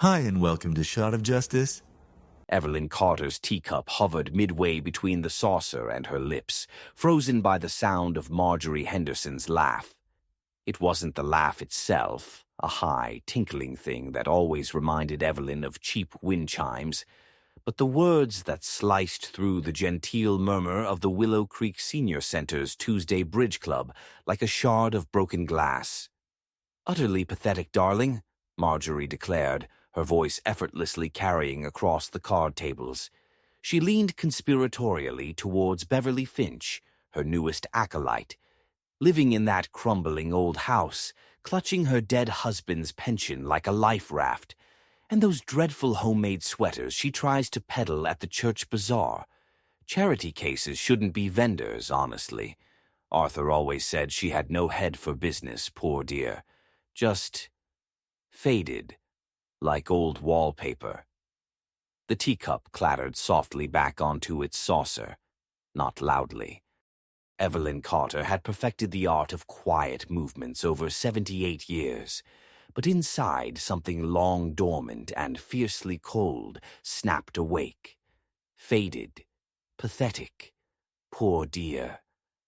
Hi and welcome to Shot of Justice. Evelyn Carter's teacup hovered midway between the saucer and her lips, frozen by the sound of Marjorie Henderson's laugh. It wasn't the laugh itself, a high, tinkling thing that always reminded Evelyn of cheap wind chimes, but the words that sliced through the genteel murmur of the Willow Creek Senior Center's Tuesday Bridge Club like a shard of broken glass. "Utterly pathetic, darling," Marjorie declared, her voice effortlessly carrying across the card tables. She leaned conspiratorially towards Beverly Finch, her newest acolyte, living in that crumbling old house, clutching her dead husband's pension like a life raft, and those dreadful homemade sweaters she tries to peddle at the church bazaar. Charity cases shouldn't be vendors, honestly. Arthur always said she had no head for business, poor dear. Just faded, like old wallpaper. The teacup clattered softly back onto its saucer, not loudly. Evelyn Carter had perfected the art of quiet movements over 78 years, but inside something long dormant and fiercely cold snapped awake. Faded, pathetic, poor dear.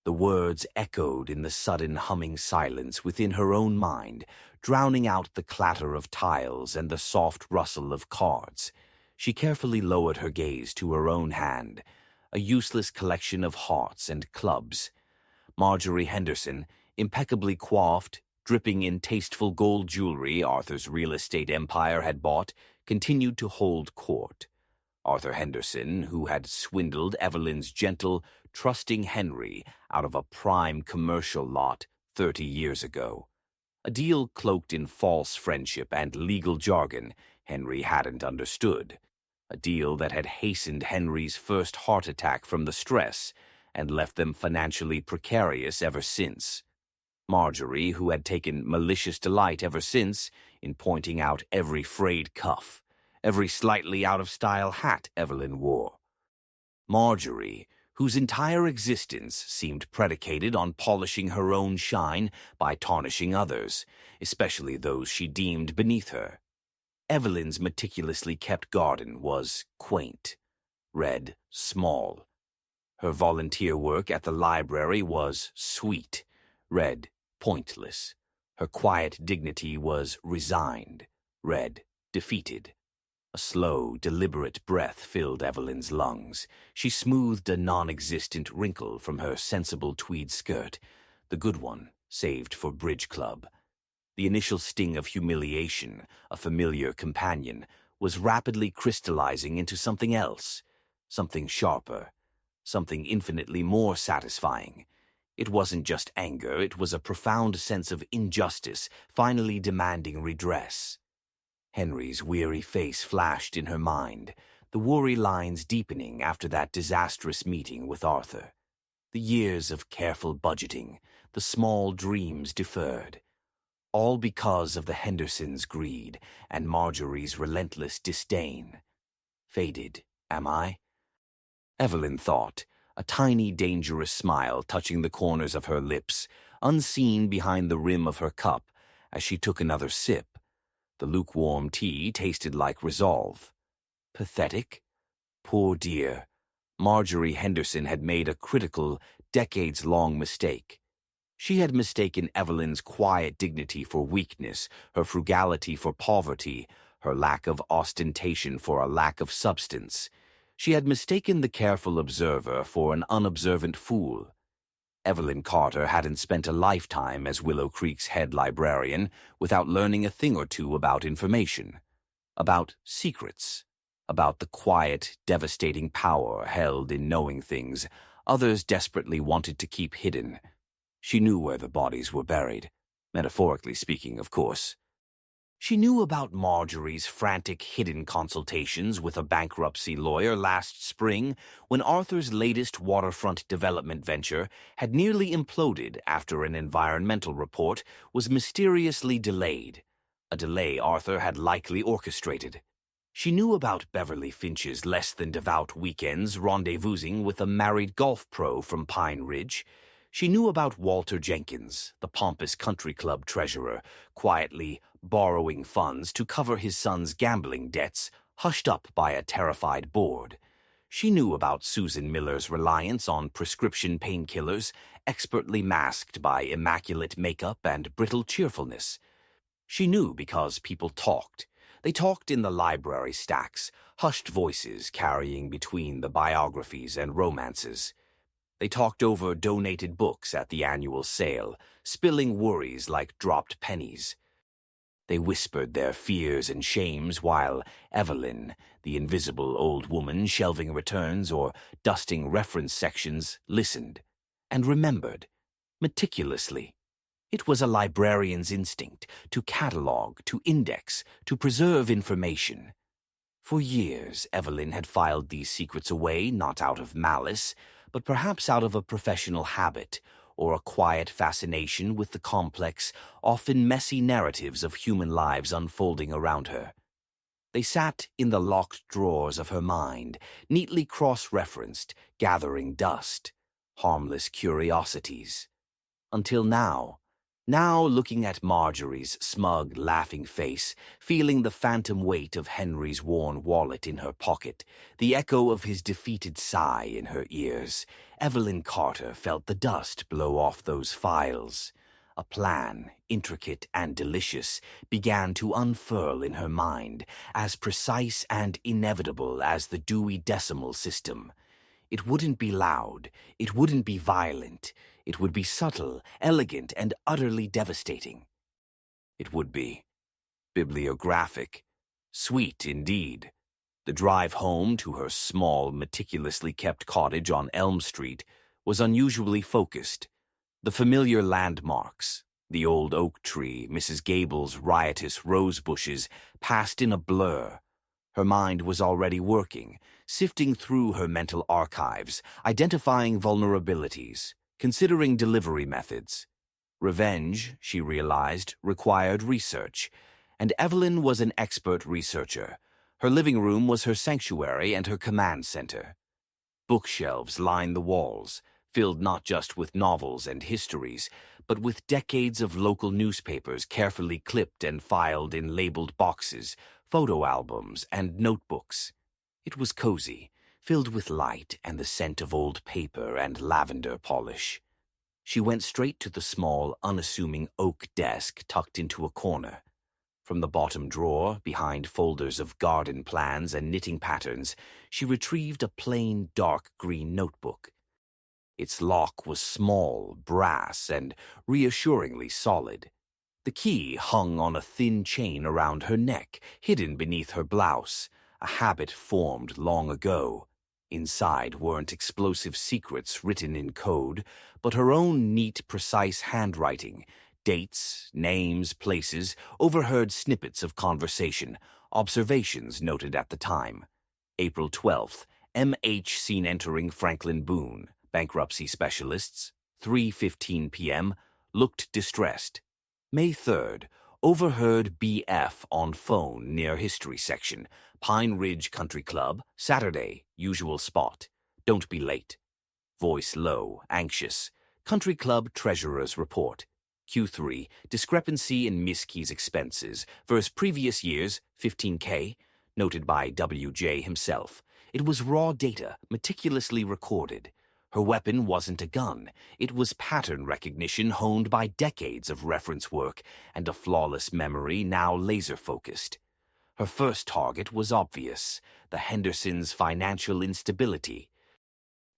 The words echoed in the sudden humming silence within her own mind, drowning out the clatter of tiles and the soft rustle of cards. She carefully lowered her gaze to her own hand, a useless collection of hearts and clubs. Marjorie Henderson, impeccably coiffed, dripping in tasteful gold jewelry Arthur's real estate empire had bought, continued to hold court. Arthur Henderson, who had swindled Evelyn's gentle, trusting Henry out of a prime commercial lot 30 years ago. A deal cloaked in false friendship and legal jargon Henry hadn't understood. A deal that had hastened Henry's first heart attack from the stress and left them financially precarious ever since. Marjorie, who had taken malicious delight ever since in pointing out every frayed cuff, every slightly out-of-style hat Evelyn wore. Marjorie, whose entire existence seemed predicated on polishing her own shine by tarnishing others, especially those she deemed beneath her. Evelyn's meticulously kept garden was quaint, read small. Her volunteer work at the library was sweet, read pointless. Her quiet dignity was resigned, read defeated. A slow, deliberate breath filled Evelyn's lungs. She smoothed a non-existent wrinkle from her sensible tweed skirt, the good one, saved for bridge club. The initial sting of humiliation, a familiar companion, was rapidly crystallizing into something else, something sharper, something infinitely more satisfying. It wasn't just anger, it was a profound sense of injustice, finally demanding redress. Henry's weary face flashed in her mind, the worry lines deepening after that disastrous meeting with Arthur. The years of careful budgeting, the small dreams deferred. All because of the Hendersons' greed and Marjorie's relentless disdain. Faded, am I? Evelyn thought, a tiny, dangerous smile touching the corners of her lips, unseen behind the rim of her cup, as she took another sip. The lukewarm tea tasted like resolve. Pathetic? Poor dear. Marjorie Henderson had made a critical, decades-long mistake. She had mistaken Evelyn's quiet dignity for weakness, her frugality for poverty, her lack of ostentation for a lack of substance. She had mistaken the careful observer for an unobservant fool. Evelyn Carter hadn't spent a lifetime as Willow Creek's head librarian without learning a thing or two about information, about secrets, about the quiet, devastating power held in knowing things others desperately wanted to keep hidden. She knew where the bodies were buried, metaphorically speaking, of course. She knew about Marjorie's frantic hidden consultations with a bankruptcy lawyer last spring when Arthur's latest waterfront development venture had nearly imploded after an environmental report was mysteriously delayed, a delay Arthur had likely orchestrated. She knew about Beverly Finch's less-than-devout weekends rendezvousing with a married golf pro from Pine Ridge. She knew about Walter Jenkins, the pompous country club treasurer, quietly borrowing funds to cover his son's gambling debts, hushed up by a terrified board. She knew about Susan Miller's reliance on prescription painkillers, expertly masked by immaculate makeup and brittle cheerfulness. She knew because people talked. They talked in the library stacks, hushed voices carrying between the biographies and romances. They talked over donated books at the annual sale, spilling worries like dropped pennies. They whispered their fears and shames while Evelyn, the invisible old woman shelving returns or dusting reference sections, listened and remembered meticulously. It was a librarian's instinct to catalog, to index, to preserve information. For years, Evelyn had filed these secrets away, not out of malice, but perhaps out of a professional habit or a quiet fascination with the complex, often messy narratives of human lives unfolding around her. They sat in the locked drawers of her mind, neatly cross-referenced, gathering dust, harmless curiosities. Until now, looking at Marjorie's smug, laughing face, feeling the phantom weight of Henry's worn wallet in her pocket, the echo of his defeated sigh in her ears, Evelyn Carter felt the dust blow off those files. A plan, intricate and delicious, began to unfurl in her mind, as precise and inevitable as the Dewey Decimal System. It wouldn't be loud, it wouldn't be violent, it would be subtle, elegant, and utterly devastating. It would be bibliographic, sweet indeed. The drive home to her small, meticulously kept cottage on Elm Street was unusually focused. The familiar landmarks, the old oak tree, Mrs. Gable's riotous rose bushes, passed in a blur. Her mind was already working, sifting through her mental archives, identifying vulnerabilities, considering delivery methods. Revenge, she realized, required research, and Evelyn was an expert researcher. Her living room was her sanctuary and her command center. Bookshelves lined the walls, filled not just with novels and histories, but with decades of local newspapers carefully clipped and filed in labeled boxes, photo albums, and notebooks. It was cozy, filled with light and the scent of old paper and lavender polish. She went straight to the small, unassuming oak desk tucked into a corner. From the bottom drawer, behind folders of garden plans and knitting patterns, she retrieved a plain, dark green notebook. Its lock was small, brass, and reassuringly solid. The key hung on a thin chain around her neck, hidden beneath her blouse, a habit formed long ago. Inside weren't explosive secrets written in code, but her own neat, precise handwriting, dates, names, places, overheard snippets of conversation, observations noted at the time. April 12th, M.H. seen entering Franklin Boone, bankruptcy specialists, 3:15 p.m., looked distressed. May 3rd, overheard B.F. on phone near history section, Pine Ridge Country Club, Saturday, usual spot. Don't be late. Voice low, anxious. Country Club treasurer's report. Q3, discrepancy in Miss Key's expenses versus previous years, 15K, noted by W.J. himself. It was raw data, meticulously recorded. Her weapon wasn't a gun. It was pattern recognition honed by decades of reference work and a flawless memory now laser-focused. Her first target was obvious, the Hendersons' financial instability.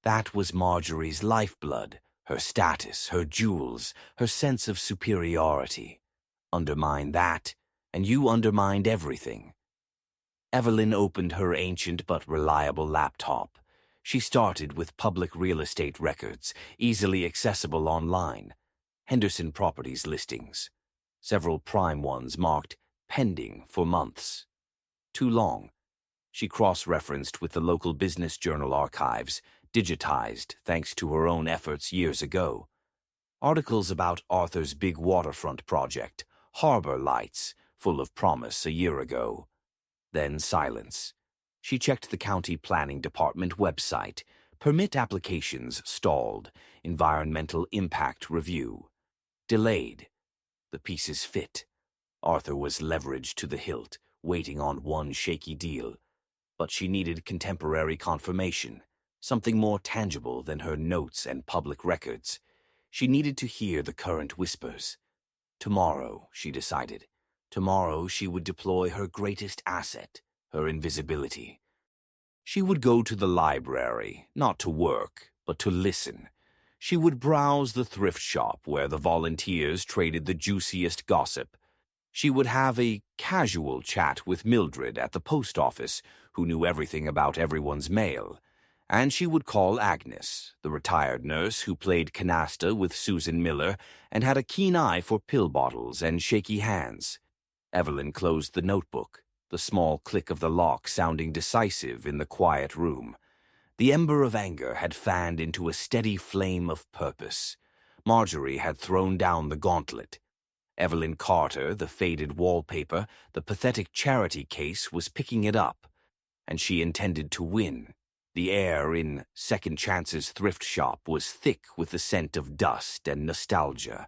That was Marjorie's lifeblood, her status, her jewels, her sense of superiority. Undermine that, and you undermined everything. Evelyn opened her ancient but reliable laptop. She started with public real estate records, easily accessible online. Henderson Properties listings. Several prime ones marked pending for months. Too long. She cross-referenced with the local business journal archives, digitized thanks to her own efforts years ago. Articles about Arthur's big waterfront project, harbor lights, full of promise a year ago. Then silence. She checked the county planning department website. Permit applications stalled. Environmental impact review. Delayed. The pieces fit. Arthur was leveraged to the hilt, waiting on one shaky deal. But she needed contemporary confirmation, something more tangible than her notes and public records. She needed to hear the current whispers. Tomorrow, she decided. Tomorrow she would deploy her greatest asset, her invisibility. She would go to the library, not to work, but to listen. She would browse the thrift shop where the volunteers traded the juiciest gossip. She would have a casual chat with Mildred at the post office, who knew everything about everyone's mail. And she would call Agnes, the retired nurse who played canasta with Susan Miller and had a keen eye for pill bottles and shaky hands. Evelyn closed the notebook, the small click of the lock sounding decisive in the quiet room. The ember of anger had fanned into a steady flame of purpose. Marjorie had thrown down the gauntlet. Evelyn Carter, the faded wallpaper, the pathetic charity case, was picking it up, and she intended to win. The air in Second Chance's thrift shop was thick with the scent of dust and nostalgia.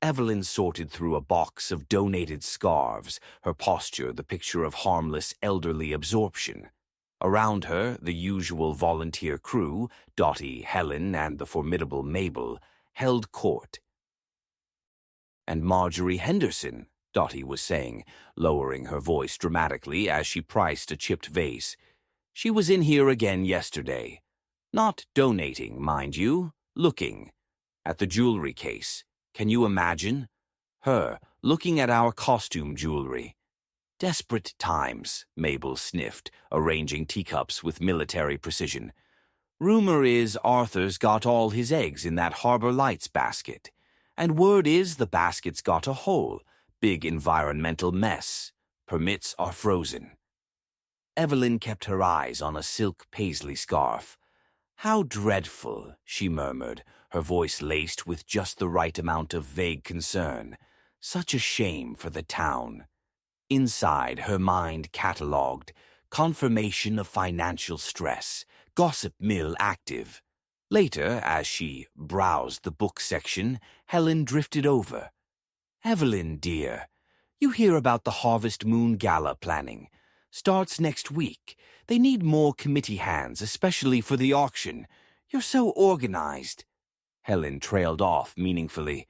Evelyn sorted through a box of donated scarves, her posture the picture of harmless elderly absorption. Around her, the usual volunteer crew, Dottie, Helen, and the formidable Mabel, held court. "And Marjorie Henderson," Dottie was saying, lowering her voice dramatically as she priced a chipped vase. "She was in here again yesterday. Not donating, mind you, looking. At the jewelry case. Can you imagine? Her, looking at our costume jewelry." "Desperate times," Mabel sniffed, arranging teacups with military precision. "Rumor is Arthur's got all his eggs in that Harbor Lights basket. And word is the basket's got a hole. Big environmental mess. Permits are frozen." Evelyn kept her eyes on a silk paisley scarf. "How dreadful," she murmured, her voice laced with just the right amount of vague concern. "Such a shame for the town." Inside, her mind catalogued confirmation of financial stress, gossip mill active. Later, as she browsed the book section, Helen drifted over. "Evelyn, dear, you hear about the Harvest Moon Gala planning. Starts next week. They need more committee hands, especially for the auction. You're so organized." Helen trailed off meaningfully.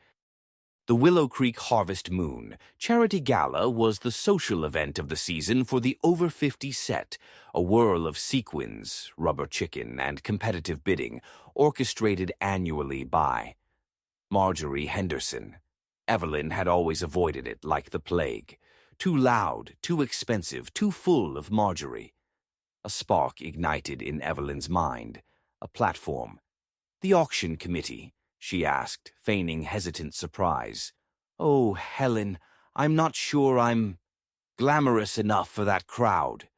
The Willow Creek Harvest Moon Charity Gala was the social event of the season for the over 50 set, a whirl of sequins, rubber chicken, and competitive bidding, orchestrated annually by Marjorie Henderson. Evelyn had always avoided it like the plague. Too loud, too expensive, too full of Marjorie. A spark ignited in Evelyn's mind. A platform. "The auction committee?" she asked, feigning hesitant surprise. "Oh, Helen, I'm not sure I'm glamorous enough for that crowd."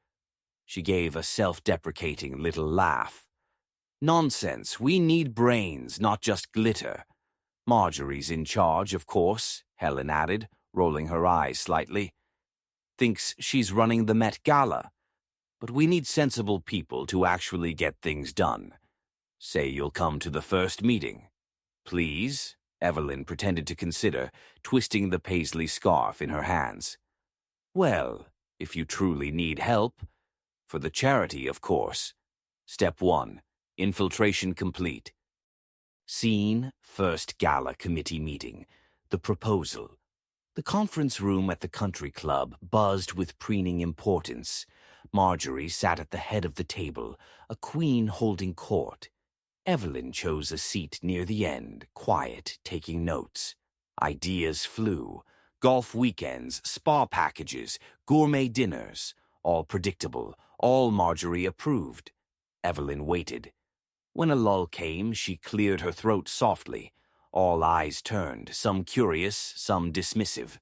She gave a self-deprecating little laugh. "Nonsense, we need brains, not just glitter." "Marjorie's in charge, of course," Helen added, rolling her eyes slightly. "Thinks she's running the Met Gala. But we need sensible people to actually get things done. Say you'll come to the first meeting." "Please?" Evelyn pretended to consider, twisting the paisley scarf in her hands. "Well, if you truly need help. For the charity, of course. Step 1. Infiltration complete. Scene, first gala committee meeting. The proposal." The conference room at the country club buzzed with preening importance. Marjorie sat at the head of the table, a queen holding court. Evelyn chose a seat near the end, quiet, taking notes. Ideas flew. Golf weekends, spa packages, gourmet dinners. All predictable, all Marjorie approved. Evelyn waited. When a lull came, she cleared her throat softly. All eyes turned, some curious, some dismissive.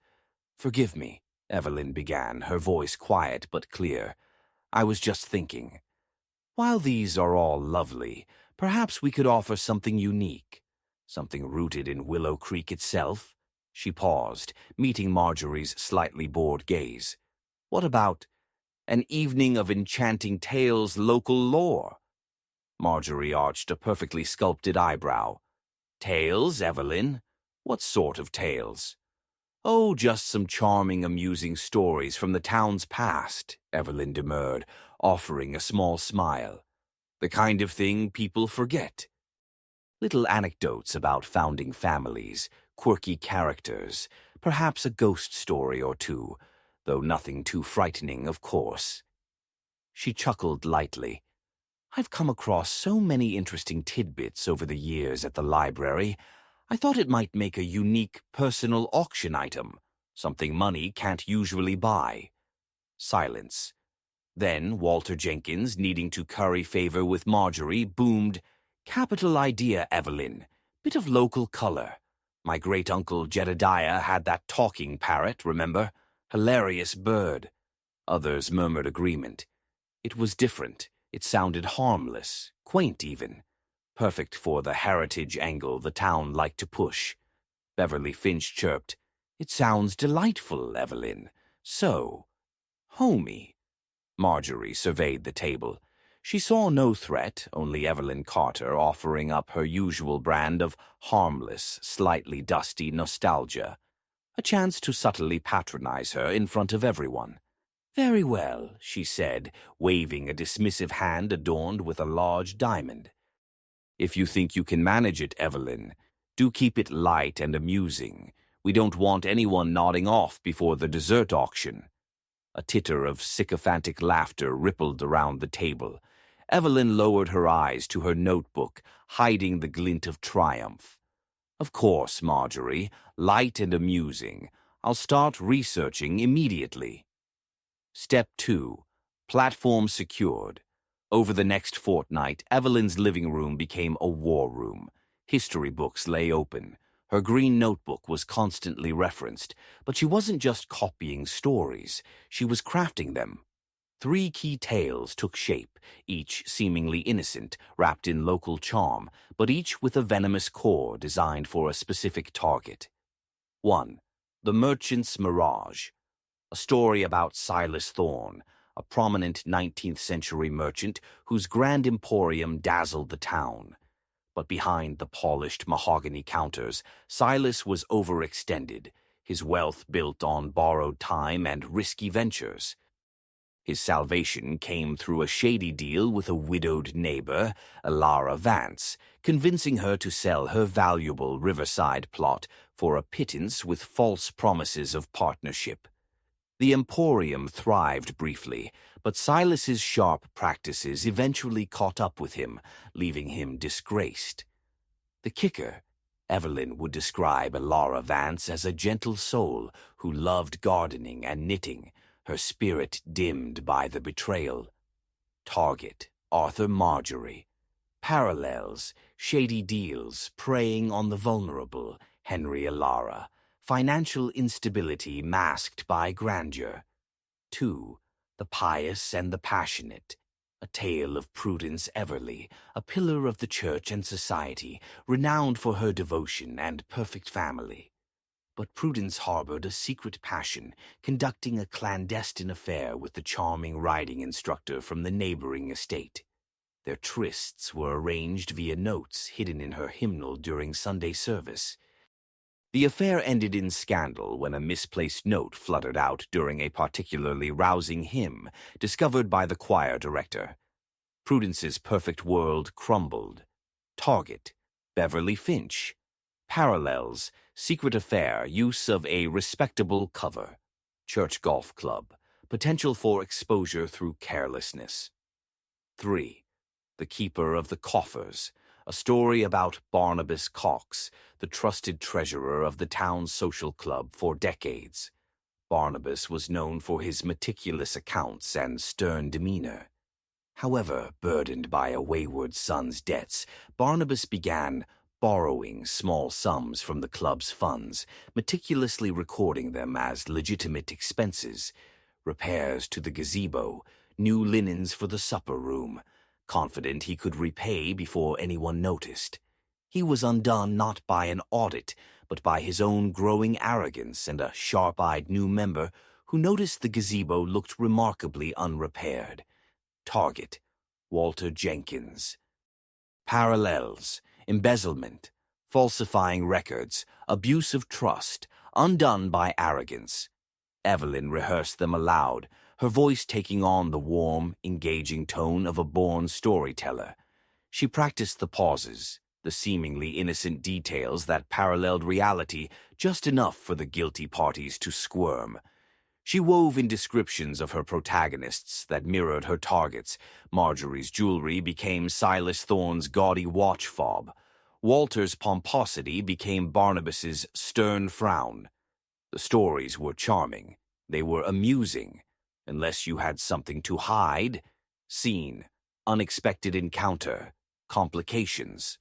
"Forgive me," Evelyn began, her voice quiet but clear. "I was just thinking. While these are all lovely, perhaps we could offer something unique, something rooted in Willow Creek itself." She paused, meeting Marjorie's slightly bored gaze. "What about an evening of enchanting tales, local lore?" Marjorie arched a perfectly sculpted eyebrow. "Tales, Evelyn? What sort of tales?" Oh, just some charming, amusing stories from the town's past, Evelyn demurred, offering a small smile. The kind of thing people forget. Little anecdotes about founding families, quirky characters, perhaps a ghost story or two, though nothing too frightening, of course. She chuckled lightly. I've come across so many interesting tidbits over the years at the library. I thought it might make a unique personal auction item, something money can't usually buy. Silence. Then Walter Jenkins, needing to curry favor with Marjorie, boomed, "Capital idea, Evelyn. Bit of local color. My great-uncle Jedediah had that talking parrot, remember? Hilarious bird." Others murmured agreement. It was different. It sounded harmless, quaint even. Perfect for the heritage angle the town liked to push. Beverly Finch chirped, "It sounds delightful, Evelyn. So, homey." Marjorie surveyed the table. She saw no threat, only Evelyn Carter offering up her usual brand of harmless, slightly dusty nostalgia. A chance to subtly patronize her in front of everyone. "Very well," she said, waving a dismissive hand adorned with a large diamond. "If you think you can manage it, Evelyn, do keep it light and amusing. We don't want anyone nodding off before the dessert auction." A titter of sycophantic laughter rippled around the table. Evelyn lowered her eyes to her notebook, hiding the glint of triumph. "Of course, Marjorie, light and amusing. I'll start researching immediately." Step 2. Platform secured. Over the next fortnight, Evelyn's living room became a war room. History books lay open. Her green notebook was constantly referenced, but she wasn't just copying stories, she was crafting them. 3 key tales took shape, each seemingly innocent, wrapped in local charm, but each with a venomous core designed for a specific target. 1. The Merchant's Mirage. A story about Silas Thorne, a prominent 19th-century merchant whose grand emporium dazzled the town. But behind the polished mahogany counters, Silas was overextended, his wealth built on borrowed time and risky ventures. His salvation came through a shady deal with a widowed neighbor, Elara Vance, convincing her to sell her valuable riverside plot for a pittance with false promises of partnership. The emporium thrived briefly, but Silas's sharp practices eventually caught up with him, leaving him disgraced. The kicker, Evelyn would describe Elara Vance as a gentle soul who loved gardening and knitting, her spirit dimmed by the betrayal. Target, Arthur Marjorie. Parallels, shady deals, preying on the vulnerable, Henry Elara. Financial instability masked by grandeur. 2. The Pious and the Passionate. A tale of Prudence Everly, a pillar of the church and society, renowned for her devotion and perfect family. But Prudence harbored a secret passion, conducting a clandestine affair with the charming riding instructor from the neighboring estate. Their trysts were arranged via notes hidden in her hymnal during Sunday service. The affair ended in scandal when a misplaced note fluttered out during a particularly rousing hymn discovered by the choir director. Prudence's perfect world crumbled. Target, Beverly Finch. Parallels, secret affair, use of a respectable cover. Church golf club, potential for exposure through carelessness. 3. The Keeper of the Coffers. A story about Barnabas Cox, the trusted treasurer of the town's social club for decades. Barnabas was known for his meticulous accounts and stern demeanor. However, burdened by a wayward son's debts, Barnabas began borrowing small sums from the club's funds, meticulously recording them as legitimate expenses. Repairs to the gazebo, new linens for the supper room, confident he could repay before anyone noticed. He was undone not by an audit, but by his own growing arrogance and a sharp-eyed new member who noticed the gazebo looked remarkably unrepaired. Target, Walter Jenkins. Parallels, embezzlement, falsifying records, abuse of trust, undone by arrogance. Evelyn rehearsed them aloud, her voice taking on the warm, engaging tone of a born storyteller. She practiced the pauses, the seemingly innocent details that paralleled reality just enough for the guilty parties to squirm. She wove in descriptions of her protagonists that mirrored her targets. Marjorie's jewelry became Silas Thorne's gaudy watch fob. Walter's pomposity became Barnabas's stern frown. The stories were charming. They were amusing. Unless you had something to hide, scene, unexpected encounter, complications.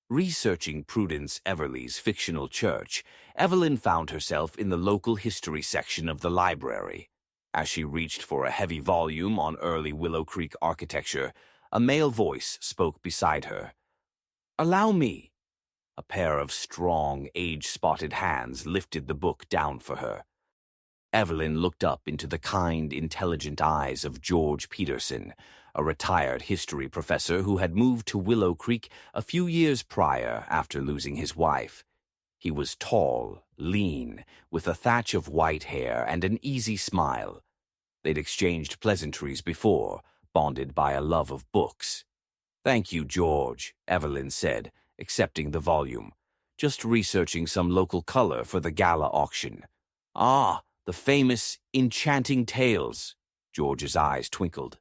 Researching Prudence Everleigh's fictional church, Evelyn found herself in the local history section of the library. As she reached for a heavy volume on early Willow Creek architecture, a male voice spoke beside her. "Allow me." A pair of strong, age-spotted hands lifted the book down for her. Evelyn looked up into the kind, intelligent eyes of George Peterson, a retired history professor who had moved to Willow Creek a few years prior after losing his wife. He was tall, lean, with a thatch of white hair and an easy smile. They'd exchanged pleasantries before, bonded by a love of books. "Thank you, George," Evelyn said, accepting the volume. "Just researching some local color for the gala auction." "Ah, the famous Enchanting Tales." George's eyes twinkled.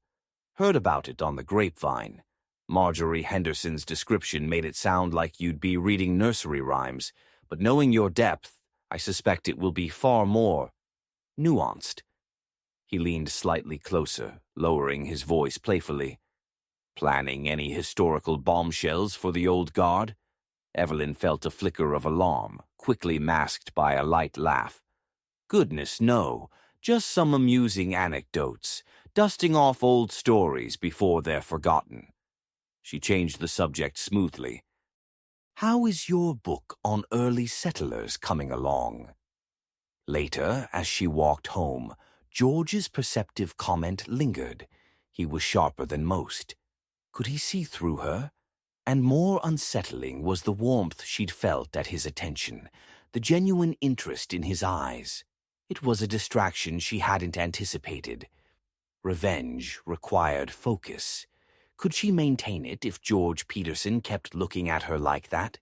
"Heard about it on the grapevine. Marjorie Henderson's description made it sound like you'd be reading nursery rhymes, but knowing your depth, I suspect it will be far more nuanced." He leaned slightly closer, lowering his voice playfully. "Planning any historical bombshells for the old guard?" Evelyn felt a flicker of alarm, quickly masked by a light laugh. "Goodness, no. Just some amusing anecdotes, dusting off old stories before they're forgotten." She changed the subject smoothly. "How is your book on early settlers coming along?" Later, as she walked home, George's perceptive comment lingered. He was sharper than most. Could he see through her? And more unsettling was the warmth she'd felt at his attention, the genuine interest in his eyes. It was a distraction she hadn't anticipated. Revenge required focus. Could she maintain it if George Peterson kept looking at her like that?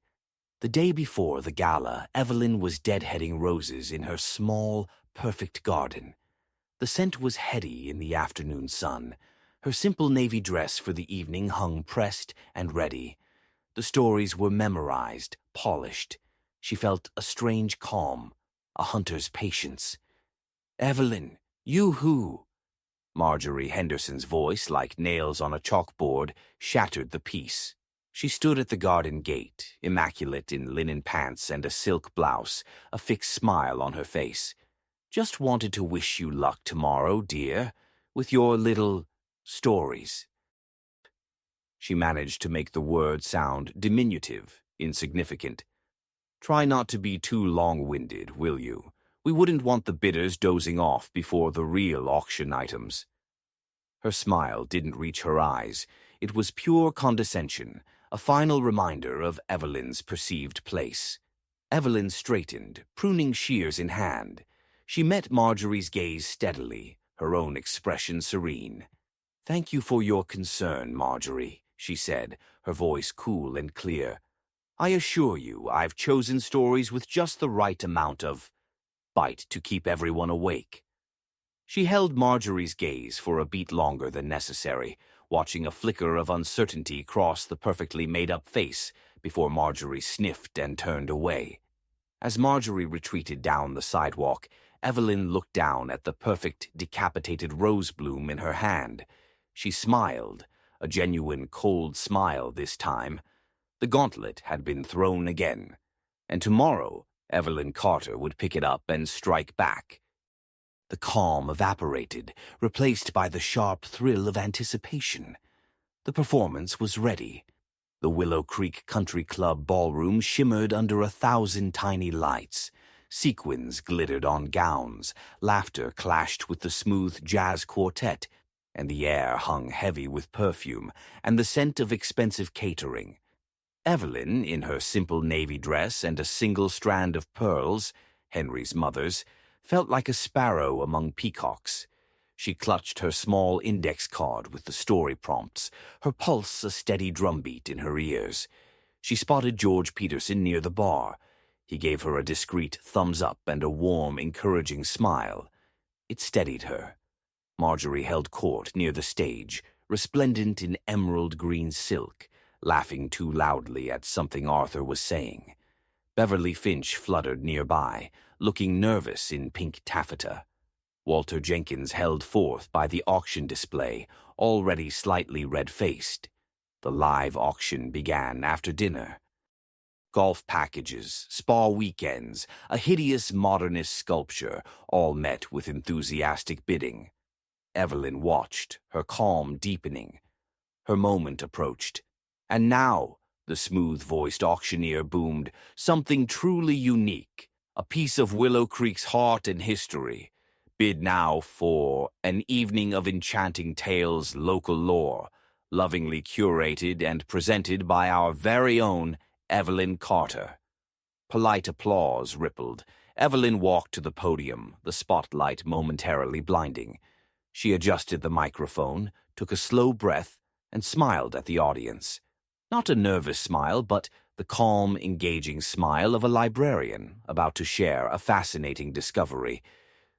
The day before the gala, Evelyn was deadheading roses in her small, perfect garden. The scent was heady in the afternoon sun. Her simple navy dress for the evening hung pressed and ready. The stories were memorized, polished. She felt a strange calm, a hunter's patience. "Evelyn, you who?" Marjorie Henderson's voice, like nails on a chalkboard, shattered the peace. She stood at the garden gate, immaculate in linen pants and a silk blouse, a fixed smile on her face. "Just wanted to wish you luck tomorrow, dear, with your little stories." She managed to make the word sound diminutive, insignificant. "Try not to be too long-winded, will you? We wouldn't want the bidders dozing off before the real auction items." Her smile didn't reach her eyes. It was pure condescension, a final reminder of Evelyn's perceived place. Evelyn straightened, pruning shears in hand. She met Marjorie's gaze steadily, her own expression serene. "Thank you for your concern, Marjorie," she said, her voice cool and clear. "I assure you I've chosen stories with just the right amount of bite to keep everyone awake." She held Marjorie's gaze for a beat longer than necessary, watching a flicker of uncertainty cross the perfectly made-up face before Marjorie sniffed and turned away. As Marjorie retreated down the sidewalk, Evelyn looked down at the perfect, decapitated rose bloom in her hand. She smiled, a genuine cold smile this time. The gauntlet had been thrown again, and tomorrow Evelyn Carter would pick it up and strike back. The calm evaporated, replaced by the sharp thrill of anticipation. The performance was ready. The Willow Creek Country Club ballroom shimmered under 1,000 tiny lights. Sequins glittered on gowns, laughter clashed with the smooth jazz quartet, and the air hung heavy with perfume and the scent of expensive catering. Evelyn, in her simple navy dress and a single strand of pearls, Henry's mother's, felt like a sparrow among peacocks. She clutched her small index card with the story prompts, her pulse a steady drumbeat in her ears. She spotted George Peterson near the bar. He gave her a discreet thumbs up and a warm, encouraging smile. It steadied her. Marjorie held court near the stage, resplendent in emerald green silk, laughing too loudly at something Arthur was saying. Beverly Finch fluttered nearby, looking nervous in pink taffeta. Walter Jenkins held forth by the auction display, already slightly red-faced. The live auction began after dinner. Golf packages, spa weekends, a hideous modernist sculpture, all met with enthusiastic bidding. Evelyn watched, her calm deepening. Her moment approached. And now, the smooth-voiced auctioneer boomed, something truly unique, a piece of Willow Creek's heart and history. Bid now for an evening of enchanting tales, local lore, lovingly curated and presented by our very own Evelyn Carter. Polite applause rippled. Evelyn walked to the podium, the spotlight momentarily blinding. She adjusted the microphone, took a slow breath, and smiled at the audience. Not a nervous smile, but the calm, engaging smile of a librarian about to share a fascinating discovery.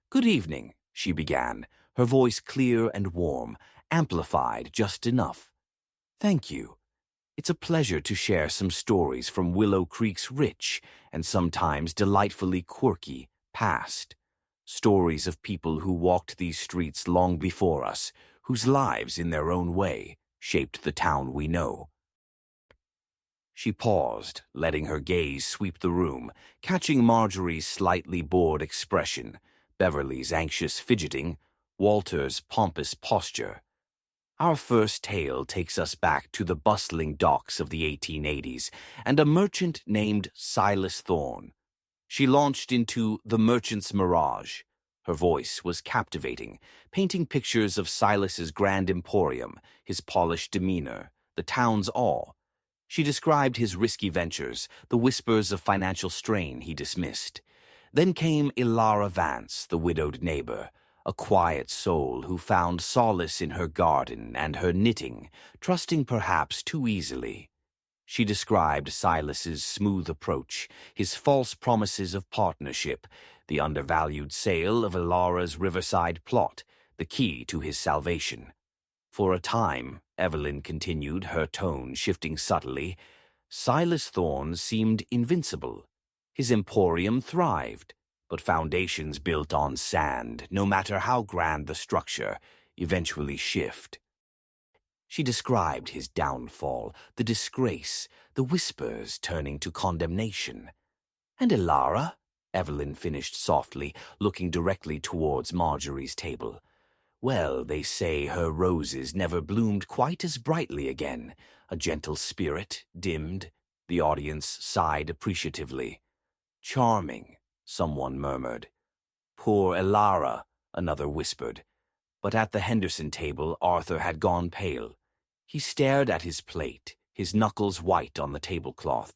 "Good evening," she began, her voice clear and warm, amplified just enough. "Thank you. It's a pleasure to share some stories from Willow Creek's rich and sometimes delightfully quirky past. Stories of people who walked these streets long before us, whose lives, in their own way, shaped the town we know." She paused, letting her gaze sweep the room, catching Marjorie's slightly bored expression, Beverly's anxious fidgeting, Walter's pompous posture. Our first tale takes us back to the bustling docks of the 1880s and a merchant named Silas Thorne. She launched into the merchant's mirage. Her voice was captivating, painting pictures of Silas's grand emporium, his polished demeanor, the town's awe. She described his risky ventures, the whispers of financial strain he dismissed. Then came Elara Vance, the widowed neighbor, a quiet soul who found solace in her garden and her knitting, trusting perhaps too easily. She described Silas's smooth approach, his false promises of partnership, the undervalued sale of Elara's riverside plot, the key to his salvation. For a time, Evelyn continued, her tone shifting subtly, Silas Thorne seemed invincible. His emporium thrived, but foundations built on sand, no matter how grand the structure, eventually shift. She described his downfall, the disgrace, the whispers turning to condemnation. "And Elara?" Evelyn finished softly, looking directly towards Marjorie's table. "Well, they say her roses never bloomed quite as brightly again. A gentle spirit, dimmed." The audience sighed appreciatively. "Charming," someone murmured. "Poor Elara," another whispered. But at the Henderson table, Arthur had gone pale. He stared at his plate, his knuckles white on the tablecloth.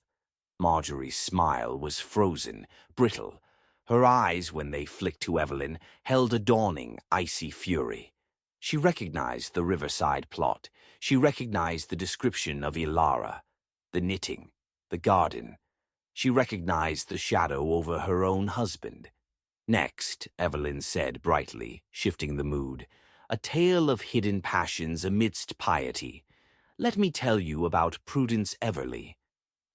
Marjorie's smile was frozen, brittle. Her eyes, when they flicked to Evelyn, held a dawning, icy fury. She recognized the riverside plot. She recognized the description of Elara, the knitting, the garden. She recognized the shadow over her own husband. "Next," Evelyn said brightly, shifting the mood, "a tale of hidden passions amidst piety. Let me tell you about Prudence Everleigh."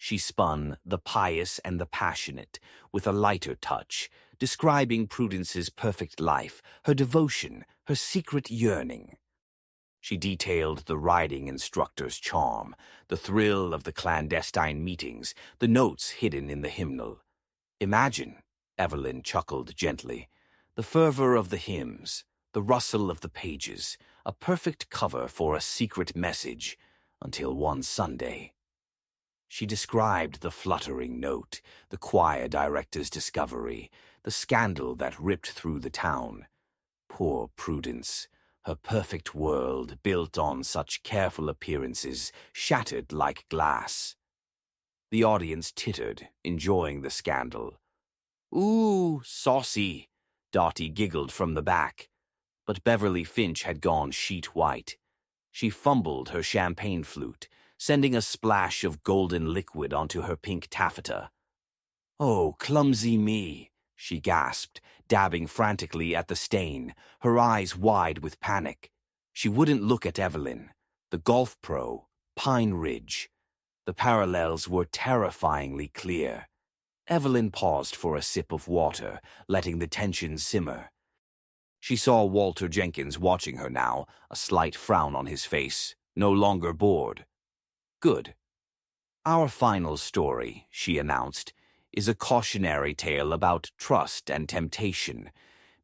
She spun The Pious and the Passionate with a lighter touch, describing Prudence's perfect life, her devotion, her secret yearning. She detailed the riding instructor's charm, the thrill of the clandestine meetings, the notes hidden in the hymnal. "Imagine," Evelyn chuckled gently, "the fervor of the hymns, the rustle of the pages, a perfect cover for a secret message, until one Sunday." She described the fluttering note, the choir director's discovery, the scandal that ripped through the town. Poor Prudence, her perfect world, built on such careful appearances, shattered like glass. The audience tittered, enjoying the scandal. Ooh, saucy, Dottie giggled from the back. But Beverly Finch had gone sheet white. She fumbled her champagne flute, sending a splash of golden liquid onto her pink taffeta. "Oh, clumsy me," she gasped, dabbing frantically at the stain, her eyes wide with panic. She wouldn't look at Evelyn. The golf pro, Pine Ridge. The parallels were terrifyingly clear. Evelyn paused for a sip of water, letting the tension simmer. She saw Walter Jenkins watching her now, a slight frown on his face, no longer bored. "Good. Our final story," she announced, "is a cautionary tale about trust and temptation.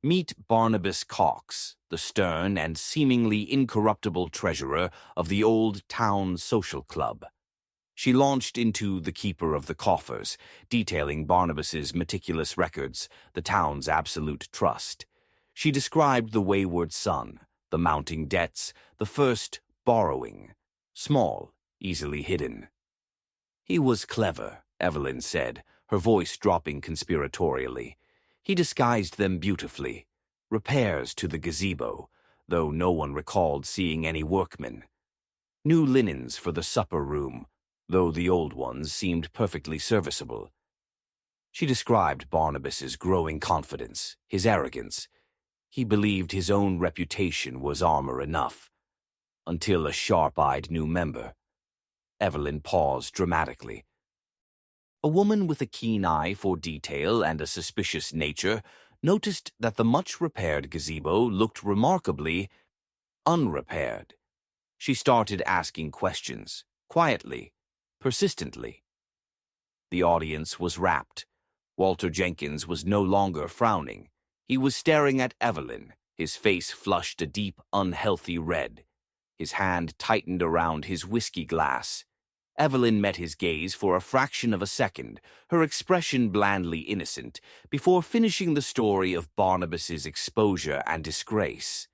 Meet Barnabas Cox, the stern and seemingly incorruptible treasurer of the Old Town Social Club." She launched into The Keeper of the Coffers, detailing Barnabas's meticulous records, the town's absolute trust. She described the wayward son, the mounting debts, the first borrowing. Small, easily hidden. "He was clever," Evelyn said, her voice dropping conspiratorially. "He disguised them beautifully. Repairs to the gazebo, though no one recalled seeing any workmen. New linens for the supper room, though the old ones seemed perfectly serviceable." She described Barnabas's growing confidence, his arrogance. He believed his own reputation was armor enough. Until a sharp-eyed new member. Evelyn paused dramatically. A woman with a keen eye for detail and a suspicious nature noticed that the much-repaired gazebo looked remarkably unrepaired. She started asking questions, quietly, persistently. The audience was rapt. Walter Jenkins was no longer frowning. He was staring at Evelyn, his face flushed a deep, unhealthy red. His hand tightened around his whiskey glass. Evelyn met his gaze for a fraction of a second, her expression blandly innocent, before finishing the story of Barnabas's exposure and disgrace.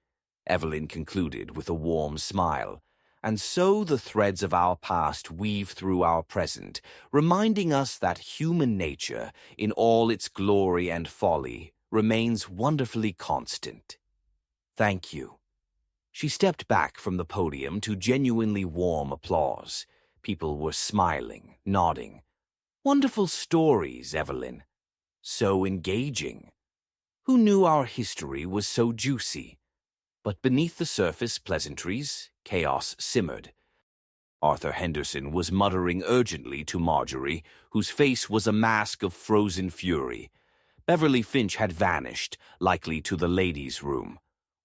Evelyn concluded with a warm smile. "And so the threads of our past weave through our present, reminding us that human nature, in all its glory and folly, remains wonderfully constant. Thank you." She stepped back from the podium to genuinely warm applause. People were smiling, nodding. "Wonderful stories, Evelyn. So engaging. Who knew our history was so juicy?" But beneath the surface pleasantries, chaos simmered. Arthur Henderson was muttering urgently to Marjorie, whose face was a mask of frozen fury. Beverly Finch had vanished, likely to the ladies' room.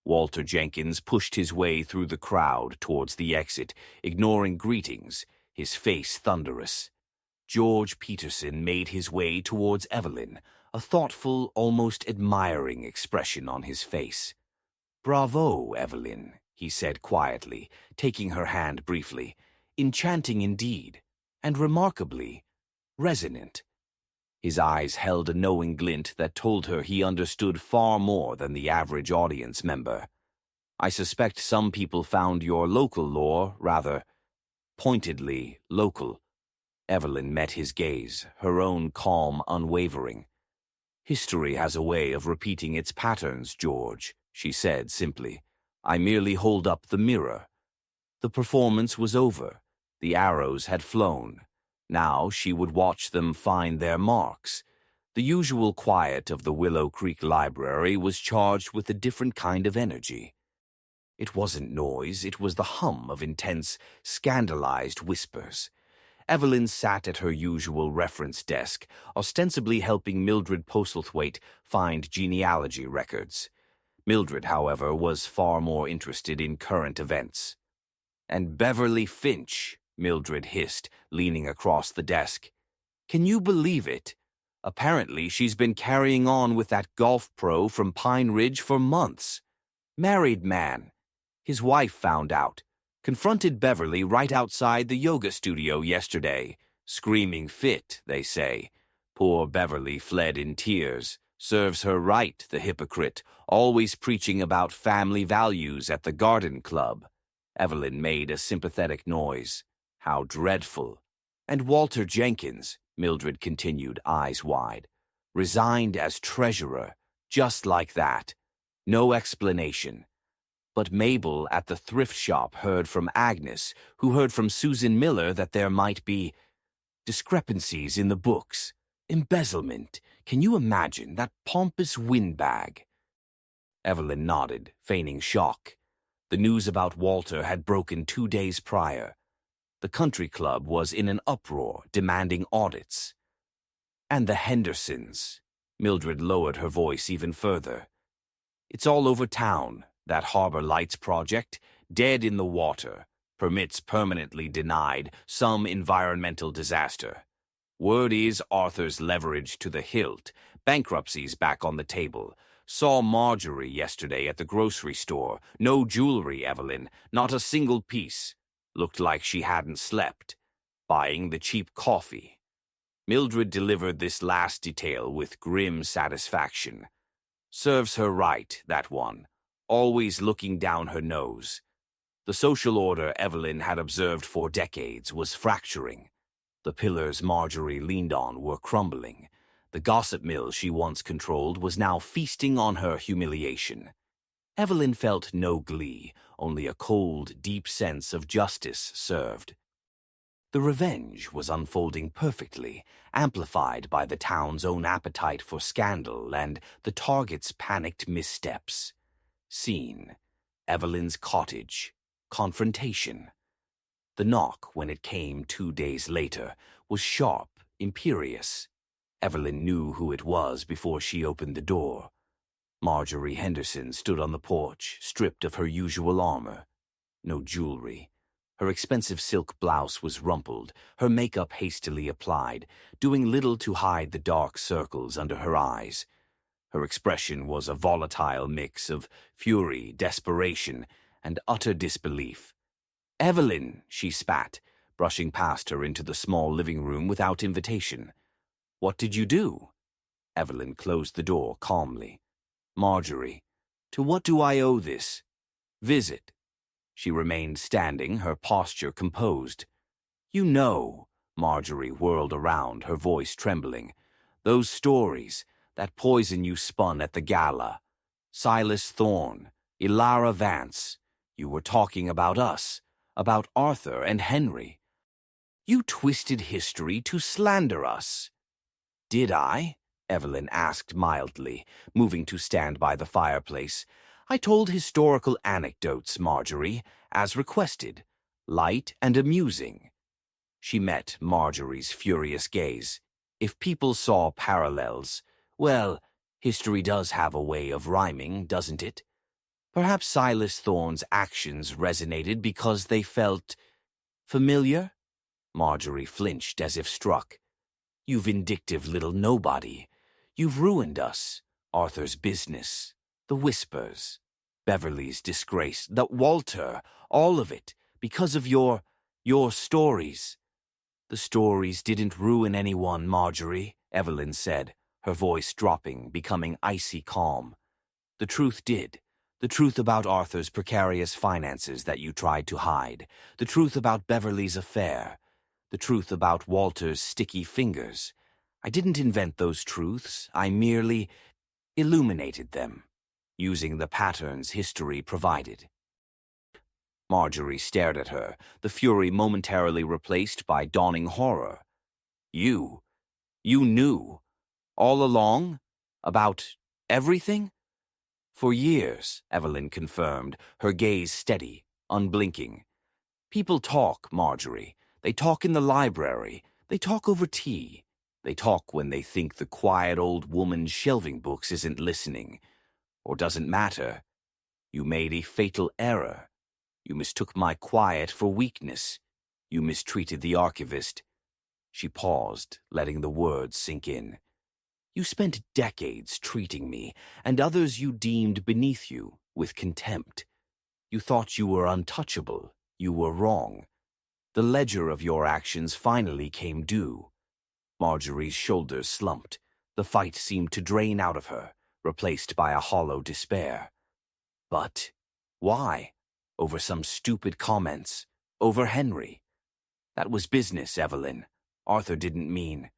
Walter Jenkins pushed his way through the crowd towards the exit, ignoring greetings, his face thunderous. George Peterson made his way towards Evelyn, a thoughtful, almost admiring expression on his face. "Bravo, Evelyn," he said quietly, taking her hand briefly. "Enchanting indeed, and remarkably resonant." His eyes held a knowing glint that told her he understood far more than the average audience member. "I suspect some people found your local lore rather pointedly local." Evelyn met his gaze, her own calm unwavering. "History has a way of repeating its patterns, George," she said simply. "I merely hold up the mirror." The performance was over. The arrows had flown. Now she would watch them find their marks. The usual quiet of the Willow Creek Library was charged with a different kind of energy. It wasn't noise, it was the hum of intense, scandalized whispers. Evelyn sat at her usual reference desk, ostensibly helping Mildred Postlethwaite find genealogy records. Mildred, however, was far more interested in current events. "And Beverly Finch," Mildred hissed, leaning across the desk. "Can you believe it? Apparently she's been carrying on with that golf pro from Pine Ridge for months. Married man. His wife found out. Confronted Beverly right outside the yoga studio yesterday. Screaming fit, they say. Poor Beverly fled in tears. Serves her right, the hypocrite, always preaching about family values at the garden club." Evelyn made a sympathetic noise. "How dreadful." "And Walter Jenkins," Mildred continued, eyes wide. Resigned as treasurer, just like that. No explanation. But Mabel at the thrift shop heard from Agnes, who heard from Susan Miller that there might be discrepancies in the books. Embezzlement. Can you imagine that pompous windbag? Evelyn nodded, feigning shock. The news about Walter had broken 2 days prior. The country club was in an uproar, demanding audits. And the Hendersons. Mildred lowered her voice even further. It's all over town, that Harbor Lights project, dead in the water, permits permanently denied, some environmental disaster. Word is Arthur's leverage to the hilt, bankruptcy's back on the table. Saw Marjorie yesterday at the grocery store. No jewelry, Evelyn, not a single piece. Looked like she hadn't slept. Buying the cheap coffee. Mildred delivered this last detail with grim satisfaction. Serves her right, that one. Always looking down her nose. The social order Evelyn had observed for decades was fracturing. The pillars Marjorie leaned on were crumbling. The gossip mill she once controlled was now feasting on her humiliation. Evelyn felt no glee, only a cold, deep sense of justice served. The revenge was unfolding perfectly, amplified by the town's own appetite for scandal and the target's panicked missteps. Scene: Evelyn's cottage. Confrontation. The knock, when it came 2 days later, was sharp, imperious. Evelyn knew who it was before she opened the door. Marjorie Henderson stood on the porch, stripped of her usual armor. No jewelry. Her expensive silk blouse was rumpled, her makeup hastily applied, doing little to hide the dark circles under her eyes. Her expression was a volatile mix of fury, desperation, and utter disbelief. "Evelyn," she spat, brushing past her into the small living room without invitation. "What did you do?" Evelyn closed the door calmly. "Marjorie, to what do I owe this visit?" She remained standing, her posture composed. "You know," Marjorie whirled around, her voice trembling, "those stories, that poison you spun at the gala. Silas Thorne, Ilara Vance, you were talking about us, about Arthur and Henry. You twisted history to slander us." "Did I?" Evelyn asked mildly, moving to stand by the fireplace. "I told historical anecdotes, Marjorie, as requested, light and amusing." She met Marjorie's furious gaze. If people saw parallels, well, history does have a way of rhyming, doesn't it? Perhaps Silas Thorne's actions resonated because they felt familiar? Marjorie flinched as if struck. "You vindictive little nobody. You've ruined us, Arthur's business, the whispers, Beverly's disgrace, the Walter, all of it, because of your stories." "The stories didn't ruin anyone, Marjorie," Evelyn said, her voice dropping, becoming icy calm. "The truth did. The truth about Arthur's precarious finances that you tried to hide. The truth about Beverly's affair. The truth about Walter's sticky fingers. I didn't invent those truths. I merely illuminated them, using the patterns history provided." Marjorie stared at her, the fury momentarily replaced by dawning horror. You knew, all along, about everything?" "For years," Evelyn confirmed, her gaze steady, unblinking. "People talk, Marjorie. They talk in the library. They talk over tea. They talk when they think the quiet old woman's shelving books isn't listening, or doesn't matter. You made a fatal error. You mistook my quiet for weakness. You mistreated the archivist." She paused, letting the words sink in. "You spent decades treating me, and others you deemed beneath you, with contempt. You thought you were untouchable. You were wrong. The ledger of your actions finally came due." Marjorie's shoulders slumped. The fight seemed to drain out of her, replaced by a hollow despair. "But why? Over some stupid comments? Over Henry? That was business, Evelyn. Arthur didn't mean."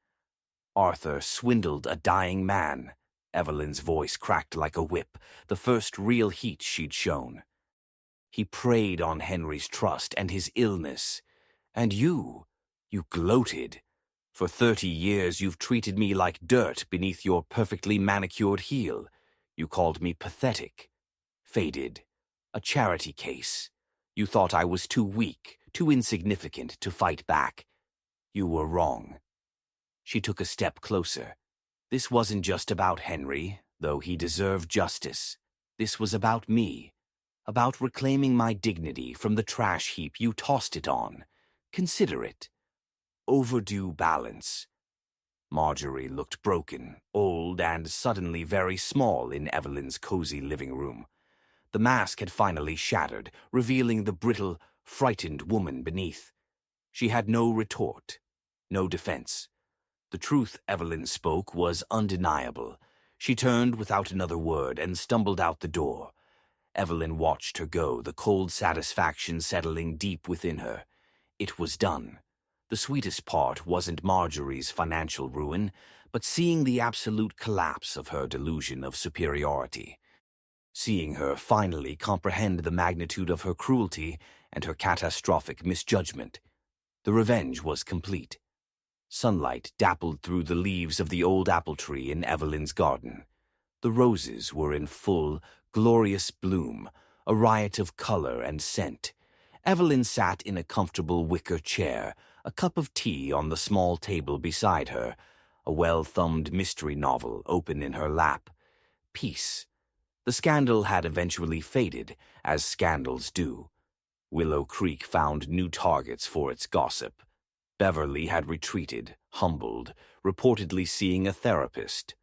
Arthur swindled a dying man. Evelyn's voice cracked like a whip, the first real heat she'd shown. He preyed on Henry's trust and his illness. And you gloated. For 30 years you've treated me like dirt beneath your perfectly manicured heel. You called me pathetic, faded, a charity case. You thought I was too weak, too insignificant to fight back. You were wrong. She took a step closer. This wasn't just about Henry, though he deserved justice. This was about me, about reclaiming my dignity from the trash heap you tossed it on. Consider it. Overdue balance. Marjorie looked broken, old, and suddenly very small in Evelyn's cozy living room. The mask had finally shattered, revealing the brittle, frightened woman beneath. She had no retort, no defense. The truth Evelyn spoke was undeniable. She turned without another word and stumbled out the door. Evelyn watched her go, the cold satisfaction settling deep within her. It was done. The sweetest part wasn't Marjorie's financial ruin, but seeing the absolute collapse of her delusion of superiority. Seeing her finally comprehend the magnitude of her cruelty and her catastrophic misjudgment. The revenge was complete. Sunlight dappled through the leaves of the old apple tree in Evelyn's garden. The roses were in full, glorious bloom, a riot of color and scent. Evelyn sat in a comfortable wicker chair, a cup of tea on the small table beside her, a well-thumbed mystery novel open in her lap. Peace. The scandal had eventually faded, as scandals do. Willow Creek found new targets for its gossip. Beverly had retreated, humbled, reportedly seeing a therapist.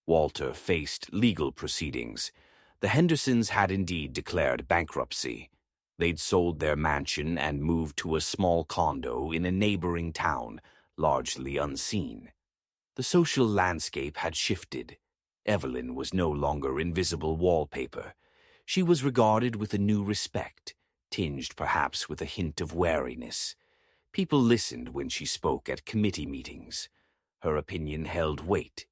Walter faced legal proceedings. The Hendersons had indeed declared bankruptcy. They'd sold their mansion and moved to a small condo in a neighboring town, largely unseen. The social landscape had shifted. Evelyn was no longer invisible wallpaper. She was regarded with a new respect, tinged perhaps with a hint of wariness. People listened when she spoke at committee meetings. Her opinion held weight.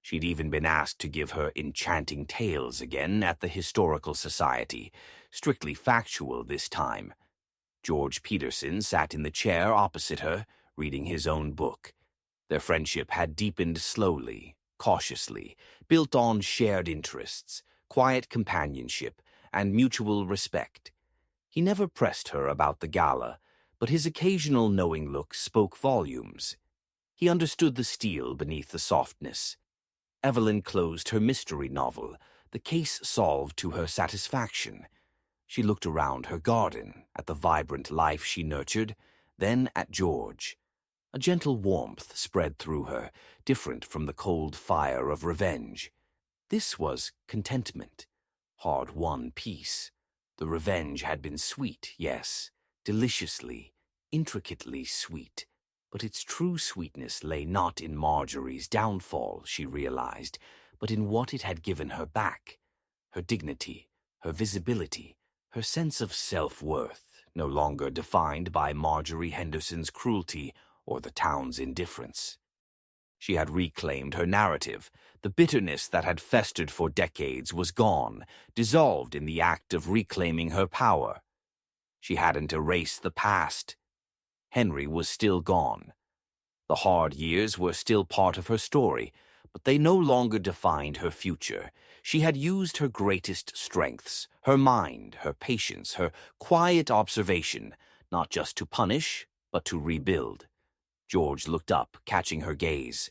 She'd even been asked to give her enchanting tales again at the Historical Society, strictly factual this time. George Peterson sat in the chair opposite her, reading his own book. Their friendship had deepened slowly, cautiously, built on shared interests, quiet companionship, and mutual respect. He never pressed her about the gala, but his occasional knowing look spoke volumes. He understood the steel beneath the softness. Evelyn closed her mystery novel, the case solved to her satisfaction. She looked around her garden, at the vibrant life she nurtured, then at George. A gentle warmth spread through her, different from the cold fire of revenge. This was contentment, hard-won peace. The revenge had been sweet, yes, deliciously, intricately sweet. But its true sweetness lay not in Marjorie's downfall, she realized, but in what it had given her back. Her dignity, her visibility, her sense of self-worth, no longer defined by Marjorie Henderson's cruelty or the town's indifference. She had reclaimed her narrative. The bitterness that had festered for decades was gone, dissolved in the act of reclaiming her power. She hadn't erased the past. Henry was still gone. The hard years were still part of her story, but they no longer defined her future. She had used her greatest strengths, her mind, her patience, her quiet observation, not just to punish, but to rebuild. George looked up, catching her gaze.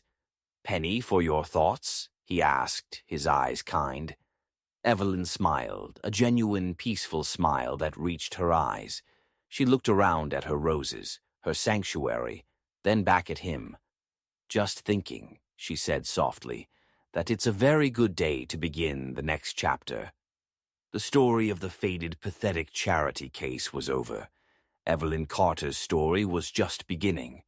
"Penny for your thoughts?" he asked, his eyes kind. Evelyn smiled, a genuine, peaceful smile that reached her eyes. She looked around at her roses, her sanctuary, then back at him. "Just thinking," she said softly, "that it's a very good day to begin the next chapter." The story of the faded, pathetic charity case was over. Evelyn Carter's story was just beginning.